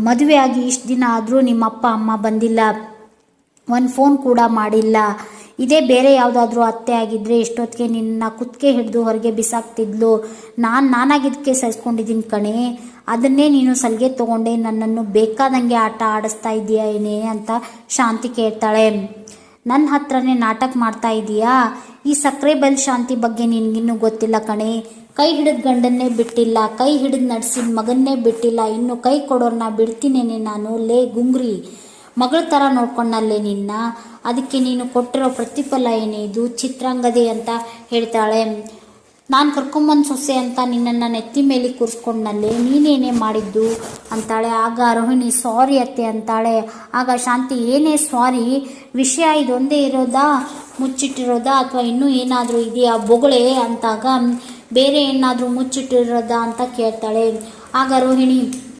ಮದುವೆ ಆಗಿ ಇಷ್ಟು ದಿನ ಆದರೂ ನಿಮ್ಮ ಅಪ್ಪ ಅಮ್ಮ ಬಂದಿಲ್ಲ, ಒಂದು ಫೋನ್ ಕೂಡ ಮಾಡಿಲ್ಲ. ಇದೇ ಬೇರೆ ಯಾವುದಾದ್ರೂ ಅತ್ತೆ ಆಗಿದ್ದರೆ ಎಷ್ಟೊತ್ತಿಗೆ ನಿನ್ನ ಕುತ್ತಿಗೆ ಹಿಡಿದು ಹೊರಗೆ ಬಿಸಾಕ್ತಿದ್ಲು. ನಾನಾಗಿದ್ದಕ್ಕೆ ಸಹಿಸ್ಕೊಂಡಿದ್ದೀನಿ ಕಣೆ, ಅದನ್ನೇ ನೀನು ಸಲಿಗೆ ತೊಗೊಂಡೆ ನನ್ನನ್ನು ಬೇಕಾದಂಗೆ ಆಟ ಆಡಿಸ್ತಾ ಇದೆಯಾ ಏನೇ ಅಂತ ಶಾಂತಿ ಕೇಳ್ತಾಳೆ. ನನ್ನ ಹತ್ರನೇ ನಾಟಕ ಮಾಡ್ತಾ ಇದೀಯಾ? ಈ ಸಕ್ಕರೆ ಬೈಲ್ ಶಾಂತಿ ಬಗ್ಗೆ ನಿನಗಿನ್ನೂ ಗೊತ್ತಿಲ್ಲ ಕಣೆ. ಕೈ ಹಿಡಿದ ಗಂಡನ್ನೇ ಬಿಟ್ಟಿಲ್ಲ, ಕೈ ಹಿಡಿದು ನಡೆಸಿದ ಮಗನ್ನೇ ಬಿಟ್ಟಿಲ್ಲ, ಇನ್ನು ಕೈ ಕೊಡೋರನ್ನ ಬಿಡ್ತೀನೇನೆ ನಾನು. ಲೇ ಗುಂಗ್ರಿ, ಮಗಳ ಥರ ನೋಡ್ಕೊಂಡಲ್ಲೇ ನಿನ್ನ, ಅದಕ್ಕೆ ನೀನು ಕೊಟ್ಟಿರೋ ಪ್ರತಿಫಲ ಏನೇ ಇದು? ಚಿತ್ರಾಂಗದೆ ಅಂತ ಹೇಳ್ತಾಳೆ. ನಾನು ಕರ್ಕೊಂಬಂದು ಸೊಸೆ ಅಂತ ನಿನ್ನನ್ನು ನೆತ್ತಿ ಮೇಲೆ ಕೂರಿಸ್ಕೊಂಡಲ್ಲೇ, ನೀನೇನೇ ಮಾಡಿದ್ದು ಅಂತಾಳೆ. ಆಗ ರೋಹಿಣಿ ಸಾರಿ ಅತ್ತೆ ಅಂತಾಳೆ. ಆಗ ಶಾಂತಿ ಏನೇ ಸಾರಿ, ವಿಷಯ ಇದೊಂದೇ ಇರೋದಾ, ಮುಚ್ಚಿಟ್ಟಿರೋದಾ ಅಥವಾ ಇನ್ನೂ ಏನಾದರೂ ಇದೆಯಾ ಬೊಗಳೆ ಅಂತಾಗ ಬೇರೆ ಏನಾದರೂ ಮುಚ್ಚಿಟ್ಟಿರೋದಾ ಅಂತ ಕೇಳ್ತಾಳೆ. ಆಗ ರೋಹಿಣಿ